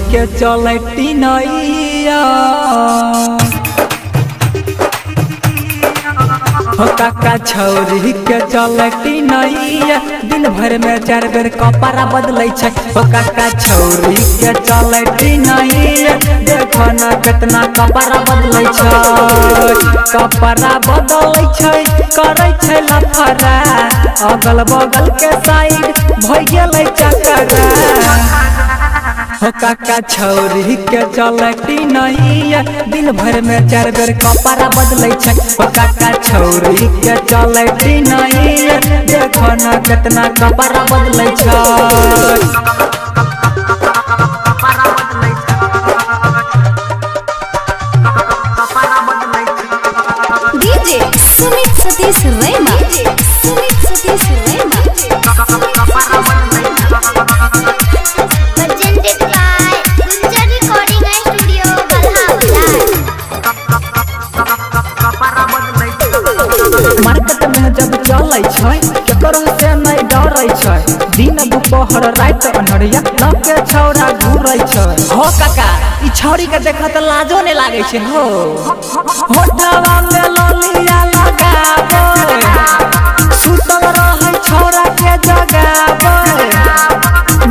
के चलती नैया हो काका छौरी के चलती नैया दिन भर में 4 बेर कपड़ा बदलै छै। हो काका छौरी के चलती नैया देखो ना कितना कपड़ा बदलै छै। कपड़ा बदलै छै करै छै लफड़ा अगल बगल के साइड भइ गेलै चकरा। हो काका छौरी के चलती नैया दिन भर में 4 बेर कपड़ा बदलै छै। हो काका छौरी के चलती नैया देखो ना कितना कपड़ा बदलै छै। डीजे सुमित सतीश रैमा, सुमित सतीश रैमा। मार्केट में जब चलै छै केकरो से नहीं डरै छै। दिन दुपहर रात अन्हरिया लगे छौरा घूरै छै। हो काका ई छौरी के देखत लाजो नहीं लागे छै। हो होठवा में लोलिया लगाबे सुतल रहै छौरा के जगाबे।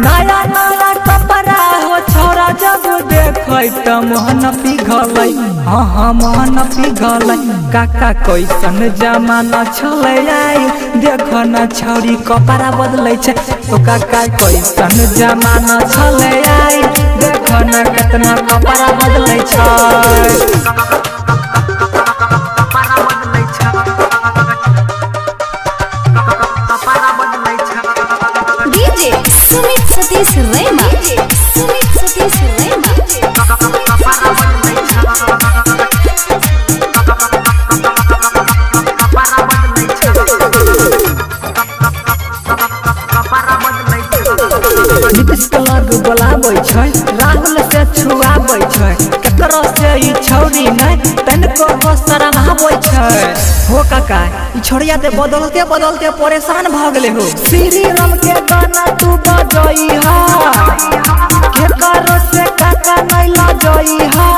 नया नया कपड़ा हो छौरा जब देखै त मोहन पिघलै। हाँ मोहन पिघलै। काका कैसन जमाना छलै आई देखो ना छौरी कपड़ा बदलै छै। तो काका कैसन जमाना छलै आई देखो ना कितना कपड़ा बदलै छै। डीजे सुमित सतीश रैमा, सुमित सतीश रैमा। नीतीश के लग बोलाबै छै राहुल से छुआबै छै। केकरो से ई छौरी नहीं तनिको हो शरमाबै छै। हो काका ई छोरिया ते बदलते बदलते परेशान भ गेले हो। श्री राम के गाना तू बजई हा केकरो से काका नहीं लजई हा।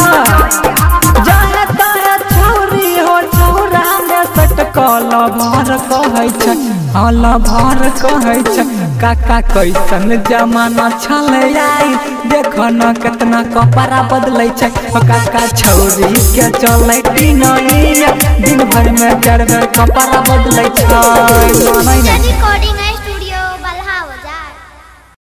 जाहे ताहे छौरी हो छौरा में सटकल भर कहै छै। हल भर कहै छै। काका कैसन जमाना छलै आई देखो ना कितना कपड़ा बदलै छै। काका छौरी के चलती नैया दिन भर में 4 बेर कपड़ा बदलै छै।